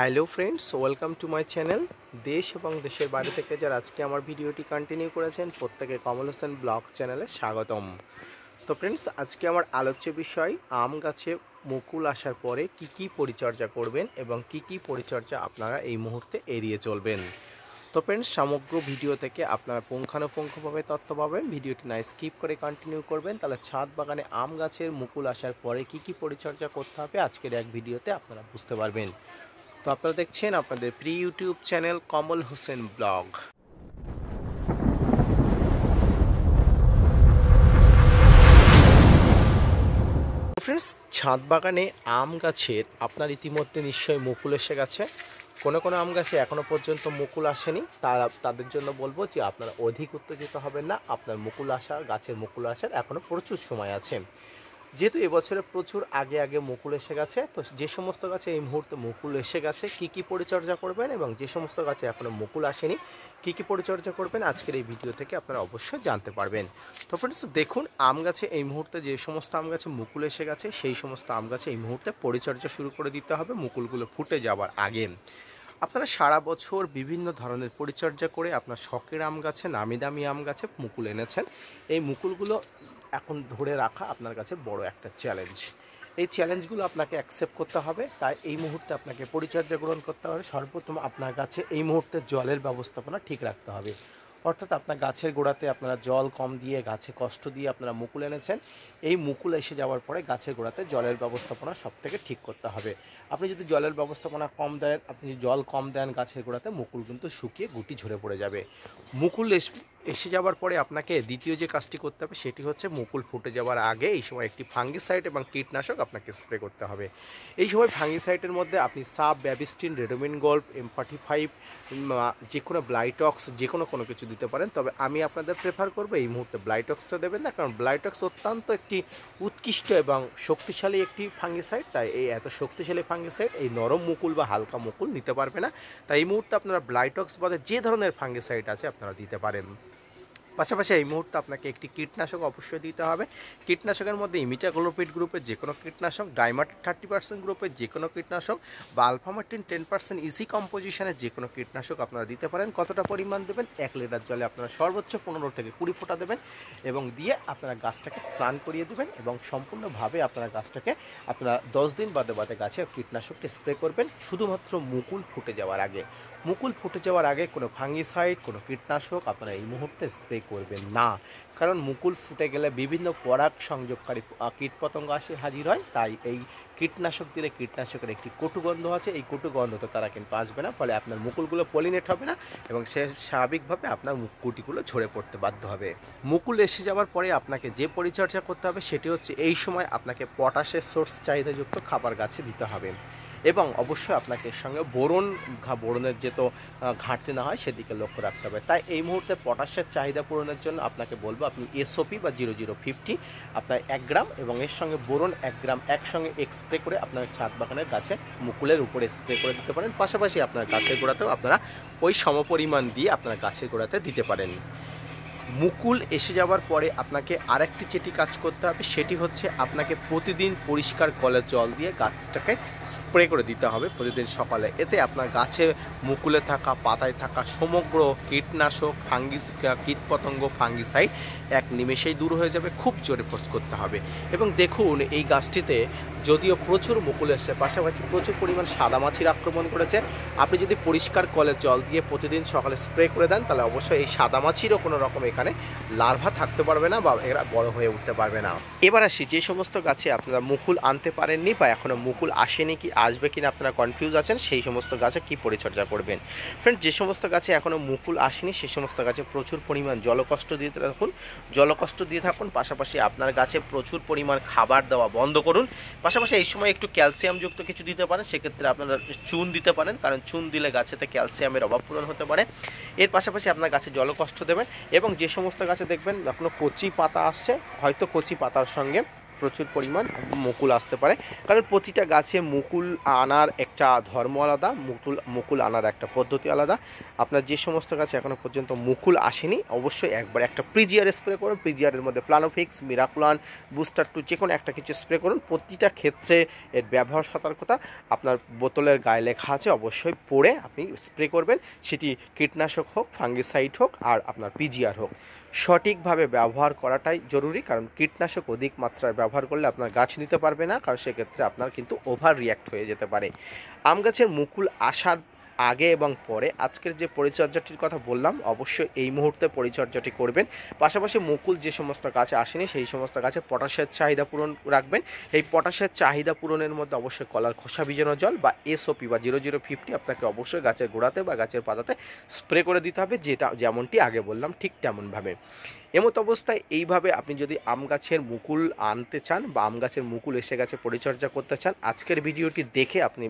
Hello friends, welcome to my channel. দেশ এবং দেশের বাইরে থেকে যারা আজকে আমার ভিডিওটি কন্টিনিউ করেছেন প্রত্যেকে কমল হোসেন ব্লগ চ্যানেলে স্বাগতম। তো ফ্রেন্ডস, আজকে আমার আলোচ্য বিষয় আম গাছে মুকুল আসার পরে কি পরিচর্যা করবেন এবং কি পরিচর্যা আপনারা এই মুহূর্তে এড়িয়ে চলবেন। তো ফ্রেন্ডস, সমগ্র ভিডিও থেকে আপনারা পুঙ্খানুপুঙ্খভাবে তথ্য পাবেন। ভিডিওটি না স্কিপ করে কন্টিনিউ করবেন, তাহলে ছাদ বাগানে আম গাছের মুকুল আসার পরে কি পরিচর্যা করতে হবে আজকের এক ভিডিওতে আপনারা বুঝতে পারবেন। তো আপনারা দেখছেন আপনাদের প্রি ইউটিউব চ্যানেল কমল হোসেন ব্লগ। ফ্রেন্ডস, ছাদ বাগানে আম গাছের আপনার ইতিমধ্যে নিশ্চয়ই মুকুল এসে গেছে। কোনো আম গাছে এখনও পর্যন্ত মুকুল আসেনি, তাদের জন্য বলবো যে আপনারা অধিক উত্তেজিত হবেন না। আপনার গাছের মুকুল আসার এখনও প্রচুর সময় আছে। যেহেতু এবছরে প্রচুর আগে মুকুল এসে গেছে, তো যে সমস্ত গাছে এই মুহূর্তে মুকুল এসে গেছে কি পরিচর্যা করবেন এবং যে সমস্ত গাছে এখনও মুকুল আসেনি কি পরিচর্যা করবেন আজকের এই ভিডিও থেকে আপনারা অবশ্যই জানতে পারবেন। তো ফ্রেন্ডস, দেখুন আম গাছে এই মুহূর্তে যে সমস্ত আম গাছে মুকুল এসে গেছে সেই সমস্ত আম গাছে এই মুহূর্তে পরিচর্যা শুরু করে দিতে হবে মুকুলগুলো ফুটে যাওয়ার আগে। আপনারা সারা বছর বিভিন্ন ধরনের পরিচর্যা করে আপনার শখের আম গাছে, নামি দামি আম গাছে মুকুল এনেছেন। এই মুকুলগুলো এখন ধরে রাখা আপনার কাছে বড় একটা চ্যালেঞ্জ। এই চ্যালেঞ্জগুলো আপনাকে অ্যাকসেপ্ট করতে হবে। তাই এই মুহূর্তে আপনাকে পরিচর্যা গ্রহণ করতে হবে। সর্বপ্রথম আপনার কাছে এই মুহূর্তে জলের ব্যবস্থাপনা ঠিক রাখতে হবে। অর্থাৎ আপনার গাছের গোড়াতে আপনারা জল কম দিয়ে, গাছে কষ্ট দিয়ে আপনারা মুকুল এনেছেন। এই মুকুল এসে যাওয়ার পরে গাছের গোড়াতে জলের ব্যবস্থাপনা সবথেকে ঠিক করতে হবে। আপনি যদি জলের ব্যবস্থাপনা কম দেন, আপনি যদি জল কম দেন গাছের গোড়াতে, মুকুল কিন্তু শুকিয়ে গুটি ঝরে পড়ে যাবে। মুকুল এসে যাওয়ার পরে আপনাকে দ্বিতীয় যে কাজটি করতে হবে সেটি হচ্ছে মুকুল ফুটে যাওয়ার আগে এই সময় একটি ফাঙ্গিসাইড এবং কীটনাশক আপনাকে স্প্রে করতে হবে। এই সময় ফাঙ্গিসাইডের মধ্যে আপনি সাব, ব্যাবিস্টিন, রেডোমিন গোল্ড, M45, যে কোনো ব্লাইটক্স, যে কোনো কিছু দিতে পারেন। তবে আমি আপনাদের প্রেফার করবো এই মুহূর্তে ব্লাইটক্সটা দেবেন না, কারণ ব্লাইটক্স অত্যন্ত একটি উৎকৃষ্ট এবং শক্তিশালী একটি ফাঙ্গিসাইড। তাই এই এত শক্তিশালী ফাঙ্গিসাইড এই নরম মুকুল বা হালকা মুকুল নিতে পারবে না। তাই এই মুহূর্তে আপনারা ব্লাইটক্স বাদে যে ধরনের ফাঙ্গিসাইড আছে আপনারা দিতে পারেন। পাশাপাশি এই মুহূর্তে আপনাকে একটি কীটনাশক অবশ্যই দিতে হবে। কীটনাশকের মধ্যে ইমিডাক্লোপিড গ্রুপের যে কোনো কীটনাশক, ডাইমার্ট 30% গ্রুপের যে কোনো কীটনাশক বা আলফামার্টিন 10% ইজি কম্পোজিশনের যে কোনো কীটনাশক আপনারা দিতে পারেন। কতটা পরিমাণ দেবেন? 1 লিটার জলে আপনারা সর্বোচ্চ 15 থেকে 20 ফোঁটা দেবেন এবং দিয়ে আপনারা গাছটাকে স্নান করিয়ে দেবেন এবং সম্পূর্ণভাবে আপনারা গাছটাকে 10 দিন বাদে গাছে কীটনাশকটি স্প্রে করবেন শুধুমাত্র মুকুল ফুটে যাওয়ার আগে। মুকুল ফুটে যাওয়ার আগে কোনো ফাঙ্গিসাইড, কোনো কীটনাশক আপনারা এই মুহূর্তে স্প্রে করবেন না, কারণ মুকুল ফুটে গেলে বিভিন্ন পরাগ সংযোগকারী কীটপতঙ্গ আসে হাজির হয়। তাই এই কীটনাশক দিলে কীটনাশকের একটি কটু গন্ধ আছে, এই কটু গন্ধতে তারা কিন্তু আসবে না, ফলে আপনার মুকুলগুলো পলিনেট হবে না এবং সে স্বাভাবিকভাবে আপনার গুটিগুলো ঝরে পড়তে বাধ্য হবে। মুকুল এসে যাওয়ার পরে আপনাকে যে পরিচর্যা করতে হবে সেটি হচ্ছে এই সময় আপনাকে পটাশের সোর্স চাহিদাযুক্ত খাবার গাছে দিতে হবে এবং অবশ্যই আপনাকে এর সঙ্গে বোরনের যে তো ঘাটতি না হয় সেদিকে লক্ষ্য রাখতে হবে। তাই এই মুহূর্তে পটাশের চাহিদা পূরণের জন্য আপনাকে বলবো আপনি SOP বা 0050 আপনার 1 গ্রাম এবং এর সঙ্গে বোরন 1 গ্রাম একসঙ্গে স্প্রে করে আপনার ছাদ বাগানের গাছে মুকুলের উপরে স্প্রে করে দিতে পারেন। পাশাপাশি আপনার গাছের গোড়াতেও আপনারা ওই সমপরিমাণ দিয়ে আপনার গাছের গোড়াতে দিতে পারেন। মুকুল এসে যাওয়ার পরে আপনাকে আরেকটি যেটি কাজ করতে হবে সেটি হচ্ছে আপনাকে প্রতিদিন পরিষ্কার কলের জল দিয়ে গাছটাকে স্প্রে করে দিতে হবে প্রতিদিন সকালে। এতে আপনার গাছে মুকুলে থাকা, পাতায় থাকা সমগ্র কীটনাশক, কীটপতঙ্গ, ফাঙ্গিসাইড এক নিমেষেই দূর হয়ে যাবে। খুব জোরে ফোর্স করতে হবে এবং দেখুন এই গাছটিতে যদিও প্রচুর মুকুল এসছে, পাশাপাশি প্রচুর পরিমাণ সাদামাছির আক্রমণ করেছে। আপনি যদি পরিষ্কার কলের জল দিয়ে প্রতিদিন সকালে স্প্রে করে দেন তাহলে অবশ্যই এই সাদামাছিরও কোনো রকম এখানে লার্ভা থাকতে পারবে না বা এরা বড় হয়ে উঠতে পারবে না। এবার আসি যে সমস্ত গাছে আপনারা মুকুল আনতে পারেননি বা এখনও মুকুল আসেনি, কি আসবে কিনা আপনারা কনফিউজ আছেন, সেই সমস্ত গাছে কি পরিচর্যা করবেন। ফ্রেন্ড, যে সমস্ত গাছে এখনও মুকুল আসেনি সেই সমস্ত গাছে প্রচুর পরিমাণ জলকষ্ট দিয়ে থাকুন। পাশাপাশি আপনার গাছে প্রচুর পরিমাণ খাবার দেওয়া বন্ধ করুন। পাশাপাশি এই সময় একটু ক্যালসিয়ামযুক্ত কিছু দিতে পারেন, সেক্ষেত্রে আপনারা চুন দিতে পারেন, কারণ চুন দিলে গাছেতে ক্যালসিয়ামের অভাব পূরণ হতে পারে। এর পাশাপাশি আপনার গাছে জলকষ্ট দেবেন এবং যে সমস্ত গাছে দেখবেন এখনও কচি পাতা আসছে, হয়তো কচি পাতার সঙ্গে প্রচুর পরিমাণ মুকুল আসতে পারে, কারণ প্রতিটা গাছে মুকুল আনার একটা ধর্ম আলাদা, মুকুল আনার একটা পদ্ধতি আলাদা। আপনার যে সমস্ত গাছে এখনও পর্যন্ত মুকুল আসেনি অবশ্যই একবার একটা প্রিজিয়ার স্প্রে করুন। প্রিজিয়ারের মধ্যে প্লানোফিক্স, মিরাকুলান, বুস্টার 2 যে কোনো একটা কিছু স্প্রে করুন। প্রতিটা ক্ষেত্রে এর ব্যবহার সতর্কতা আপনার বোতলের গায়ে লেখা আছে, অবশ্যই পড়ে আপনি স্প্রে করবেন। সেটি কীটনাশক হোক, ফাঙ্গিসাইড হোক, আর আপনার পিজিআর হোক, সঠিকভাবে ব্যবহার করাটাই জরুরি। কারণ কীটনাশক অধিক মাত্রায় ব্যবহার করলে আপনার গাছ নিতে পারবে না, কারণ সেক্ষেত্রে আপনার কিন্তু ওভার রিয়্যাক্ট হয়ে যেতে পারে। আম গাছের মুকুল আসার আগে এবং পরে আজকের যে পরিচর্যাটির কথা বললাম, অবশ্যই এই মুহূর্তে পরিচর্যাটি করবেন। পাশাপাশি মুকুল যে সমস্ত গাছে আসেনি সেই সমস্ত গাছে পটাশের চাহিদা পূরণ রাখবেন। এই পটাশের চাহিদা পূরণের মধ্যে অবশ্যই কলার খোসা ভিজানো জল বা এসওপি বা 0050 আপনাকে অবশ্যই গাছের গোড়াতে বা গাছের পাতাতে স্প্রে করে দিতে হবে, যেমনটি আগে বললাম ঠিক তেমনভাবে। এমত অবস্থায় এইভাবে আপনি যদি আম গাছের মুকুল আনতে চান বা আম গাছের মুকুল এসে গেছে পরিচর্যা করতে চান, আজকের ভিডিওটি দেখে আপনি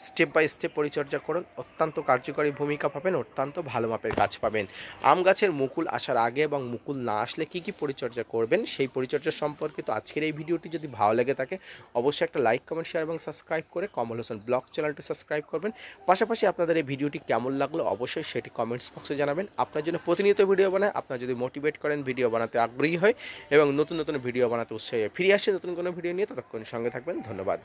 স্টেপ বাই স্টেপ পরিচর্যা করুন, অত্যন্ত কার্যকরী ভূমিকা পাবেন, অত্যন্ত ভালো মাপের গাছ পাবেন। আম গাছের মুকুল আসার আগে এবং মুকুল না আসলে কি কি পরিচর্যা করবেন সেই পরিচর্যা সম্পর্কিত আজকের এই ভিডিওটি যদি ভালো লেগে থাকে অবশ্যই একটা লাইক, কমেন্ট, শেয়ার এবং সাবস্ক্রাইব করে কমল হোসেন ব্লগ চ্যানেলটি সাবস্ক্রাইব করবেন। পাশাপাশি আপনাদের এই ভিডিওটি কেমন লাগলো অবশ্যই সেটি কমেন্টস বক্সে জানাবেন। আপনার জন্য প্রতিনিয়ত ভিডিও বানায়, আপনার যদি মোটিভেট করেন, ভিডিও বানাতে আগ্রহী হয় এবং নতুন নতুন ভিডিও বানাতে উৎসাহী ফিরে আসে নতুন কোনো ভিডিও নিয়ে, ততক্ষণ সঙ্গে থাকবেন। ধন্যবাদ।